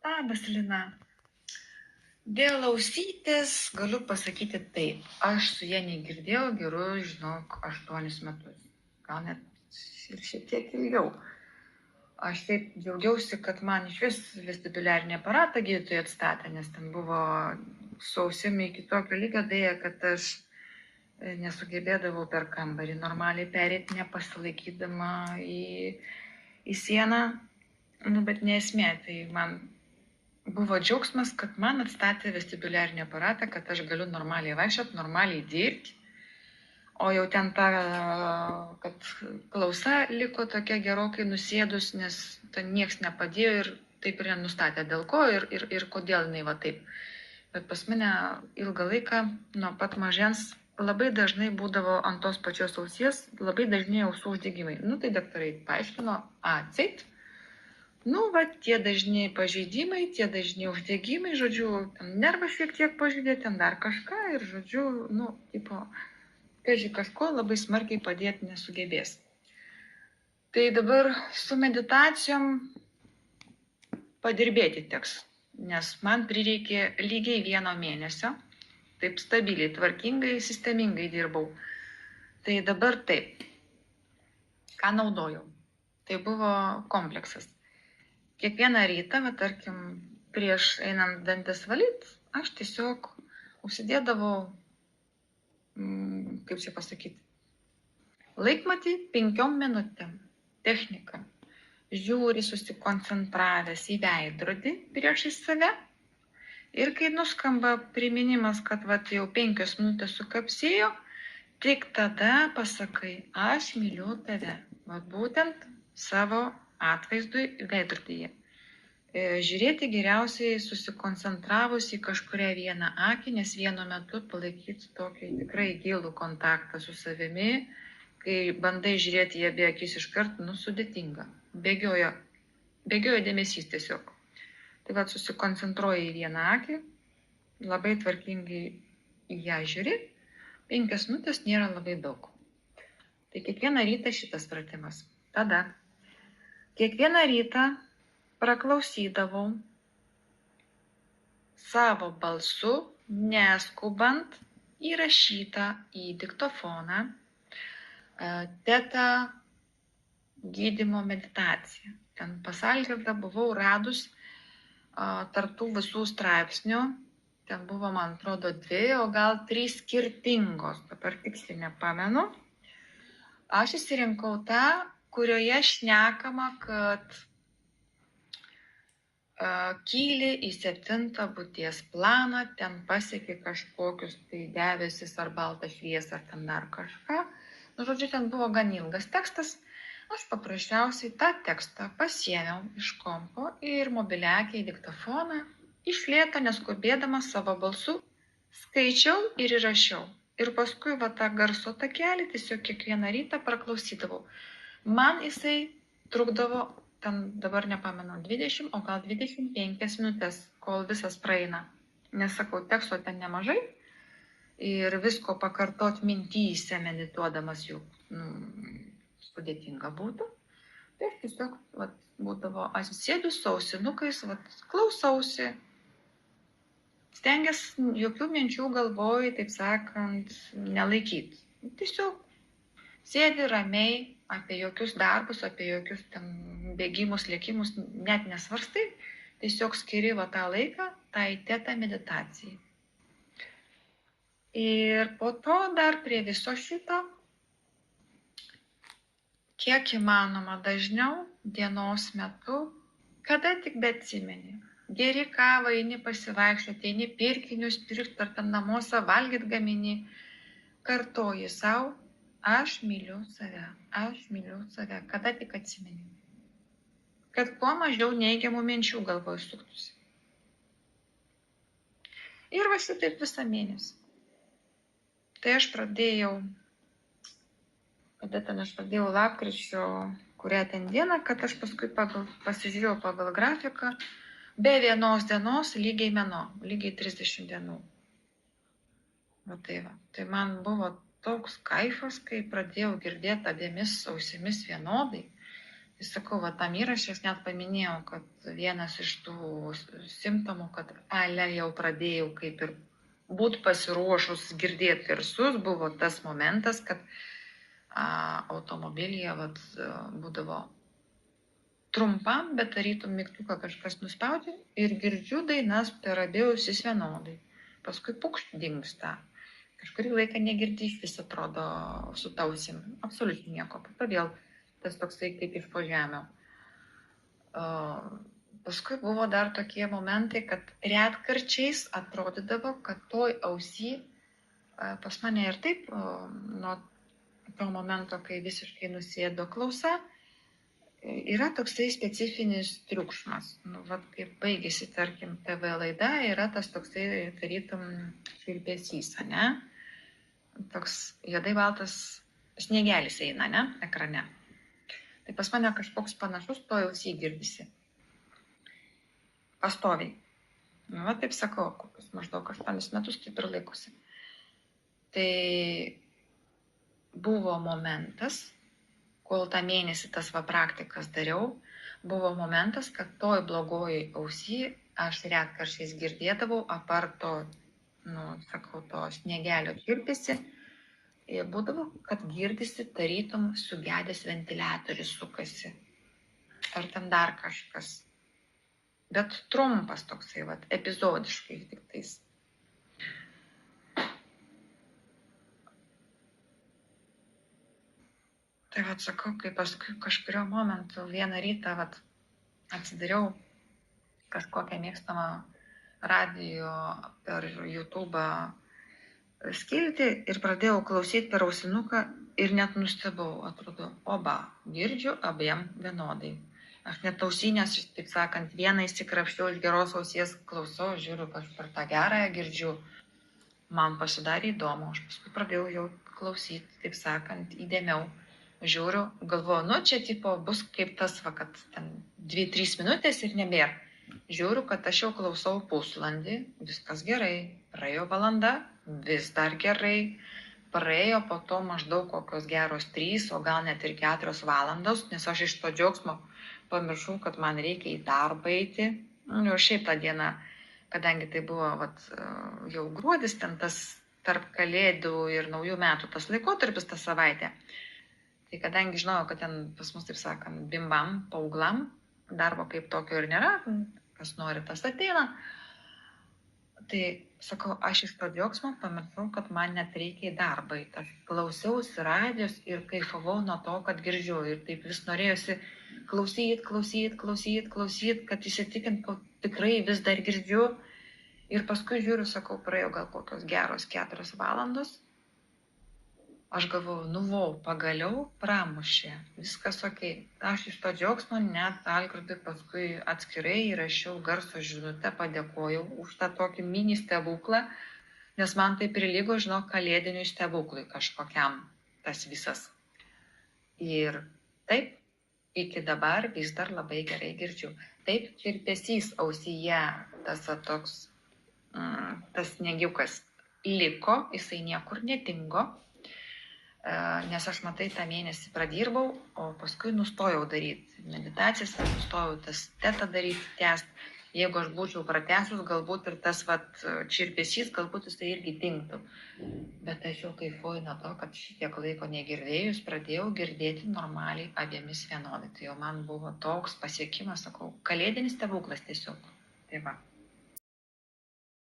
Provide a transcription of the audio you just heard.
Labas, Lina. Dėl ausytės galiu pasakyti taip. Aš su ja negirdėjau gerus, 8 metus. Gal net ir šiek tiek ilgiau. Aš taip džiaugiausi, kad man iš vis vestibuliarinį aparatą gydytojai atstatė, nes ten buvo su ausimi iki tokio lygio dėja, kad aš nesugebėdavau per kambarį normaliai perėti, nepasilaikydama į sieną. Bet nesmė, tai man buvo džiaugsmas, kad man atstatė vestibuliarinį aparatą, kad aš galiu normaliai vaikščioti, normaliai dirbti. O jau ten kad klausa liko tokia gerokai nusėdus, nes ten nieks nepadėjo ir taip ir nenustatė dėl ko ir kodėl jinai va taip. Bet pas mane ilgą laiką nuo pat mažens labai dažnai būdavo ant tos pačios ausies, labai dažnai ausų uždegimai. Tai daktarai paaiškino, atseit. Tie dažni pažeidimai, tie dažni uždegimai, žodžiu, ten nervas šiek tiek pažeidė, ten dar kažką ir, žodžiu, kažko labai smarkiai padėti nesugebės. Tai dabar su meditacijom padirbėti teks, nes man prireikė lygiai 1 mėnesio, taip stabiliai, tvarkingai, sistemingai dirbau. Tai dabar taip, ką naudojau? Tai buvo kompleksas. Kiekvieną rytą, tarkim, prieš einant dantis valyt, aš tiesiog užsidėdavau, laikmatį 5 minutėm. Technika. Žiūri susikoncentravęs į veidrodį priešais save ir kai nuskamba priminimas, kad jau 5 minutės sukapsėjo, tik tada pasakai, aš myliu tave. Būtent savo atvaizdui veidrodyje. Žiūrėti geriausiai susikoncentravus į kažkurią vieną akį, nes vienu metu palaikyti tokį tikrai gilų kontaktą su savimi, kai bandai žiūrėti į abi akis iškart, sudėtinga. Bėgioja dėmesys tiesiog. Tai susikoncentruoji į vieną akį, labai tvarkingai į ją žiūri, 5 minutės nėra labai daug. Tai kiekvieną rytą šitas pratimas. Tada kiekvieną rytą praklausydavau savo balsu, neskubant, įrašytą į diktofoną teta gydymo meditaciją. Ten pas Algirdą buvau radus tartų visų straipsnių, ten buvo, man atrodo, 2, o gal 3 skirtingos, dabar tiksliai nepamenu. Aš išsirinkau tą, kurioje šnekama, kad kyli į 7 būties planą, ten pasiekė kažkokius tai debesis ar baltą šviesą ar ten dar kažką. Žodžiu, ten buvo gan ilgas tekstas. Aš paprasčiausiai tą tekstą pasiėmiau iš kompo ir mobiliakę į diktofoną, iš lėto neskubėdama savo balsu, skaičiau ir įrašiau. Ir paskui tą garso takelį tiesiog kiekvieną rytą praklausydavau. Man jisai trukdavo, ten dabar nepamenu, 20, o gal 25 minutės, kol visas praeina. Nesakau, teksto ten nemažai ir visko pakartot mintyse medituodamas jau sudėtinga būtų. Tai tiesiog būdavo, aš sėdu su ausinukais, klausausi, stengiasi jokių minčių galvoj, taip sakant, nelaikyti. Tiesiog sėdi ramiai, apie jokius darbus, apie jokius ten bėgimus, lėkimus, net nesvarstai, tiesiog skiri tą laiką tai teta meditacijai. Ir po to dar prie viso šito, kiek įmanoma dažniau dienos metu, kada tik beatsimeni, geri kavą, eini pasivaikščioti, eini pirkinius pirkti ar ten namuose valgyti gamini, kartoji sau, aš myliu save, kada tik atsimeni. Kad kuo mažiau neigiamų minčių galvoj suktųsi. Ir šitaip visą mėnesį. Tai aš pradėjau, lapkričio, kurią ten dieną, kad aš paskui pasižiūrėjau pagal grafiką, be 1 dienos lygiai mėnuo, lygiai 30 dienų. Tai man buvo toks kaifas, kai pradėjau girdėti abiemis ausimis vienodai. Tai sakau, va, tam įrašė aš net paminėjau, kad vienas iš tų simptomų, kad jau pradėjau kaip ir būt pasiruošus girdėti garsus, buvo tas momentas, kad automobilyje vat, būdavo trumpam, bet tarytum mygtuką kažkas nuspaudė ir girdžiu dainas per abi ausis vienodai. Paskui pukšt dingsta. Kažkurį laiką negirdi iš vis atrodo su tausim. Absoliučiai nieko. Todėl tas toksai kaip iš po žemio. Paskui buvo dar tokie momentai, kad retkarčiais atrodydavo, kad toj ausy pas mane ir taip nuo to momento, kai visiškai nusėdo klausa, yra toksai specifinis triukšmas. Nu, vat, kaip baigėsi, tarkim, TV laida, yra tas toksai, tarytum, švilpesys, ne? Toks juodai baltas sniegelis eina, ne, ekrane. Tai pas mane kažkoks panašus to ausy girdisi. Pastoviai. Nu, va, taip sakau, kokius maždaug 8 metus taip ir laikosi. Tai buvo momentas, kol tą mėnesį tas va praktikas dariau, buvo momentas, kad toj blogoj ausy aš retkarčiais girdėdavau, apart to, nu, sakau, to sniegelio kirpėsi, būdavo, kad girdisi tarytum sugedęs ventiliatorius sukasi. Ar ten dar kažkas. Bet trumpas toksai, vat, epizodiškai tik tais. Tai vat sakau, kai paskui kažkurio momentu vieną rytą vat, atsidariau kažkokią mėgstamą radijo per YouTube skiltį ir pradėjau klausyti per ausinuką ir net nustebau, atrodo, oba, girdžiu abiem vienodai. Aš net ausinės, taip sakant, vieną įsikrapščiau iš geros ausies, klausau, žiūriu, aš per tą gerąją girdžiu. Man pasidarė įdomu, aš paskui pradėjau jau klausyti, taip sakant, įdėmiau. Žiūriu, galvoju, nu čia tipo bus kaip tas, va, kad ten 2-3 minutės ir nebėra. Žiūriu, kad aš jau klausau pusvalandį, viskas gerai. Praėjo valanda, vis dar gerai. Praėjo po to maždaug kokios geros 3, o gal net ir 4 valandos, nes aš iš to džiaugsmo pamiršau, kad man reikia į darbą eiti. Nu, šiaip tą dieną, kadangi tai buvo vat, jau gruodis, ten tas tarp kalėdų ir naujų metų tas laikotarpis, tą savaitę. Tai kadangi žinojau, kad ten pas mus, taip sakant, bimbam, paaugliam, darbo kaip tokio ir nėra, kas nori, tas ateina. Tai sakau, aš iš to džiaugsmo pamiršau, kad man net reikia į darbą. Aš klausiausi radijos ir kaifavau nuo to, kad girdžiu. Ir taip vis norėjusi klausyt, kad įsitikint, kad tikrai vis dar girdžiu. Ir paskui žiūriu, sakau, praėjo gal kokios geros 4 valandos. Aš galvoju, pagaliau pramušė, viskas okei. Aš iš to džiaugsmo net Algirdui paskui atskirai įrašiau garso žinutę, padėkojau už tą tokį mini stebuklą, nes man tai prilygo, kalėdiniui stebuklui kažkokiam tas visas. Ir taip, iki dabar vis dar labai gerai girdžiu. Taip, čirpesys ausyje, tas toks, tas sniegiukas liko, jisai niekur nedingo. Nes aš matai tą mėnesį pradirbau, o paskui nustojau daryti meditacijas, nustojau tas tetą daryti, tęsti. Jeigu aš būčiau pratęsus, galbūt ir tas čirpesys, galbūt jisai irgi dingtų. Bet aš jau kaifuoju nuo to, kad šitiek laiko negirdėjus, pradėjau girdėti normaliai abiemis vienodai. Tai jau man buvo toks pasiekimas, sakau, kalėdinis stebuklas tiesiog. Tai va.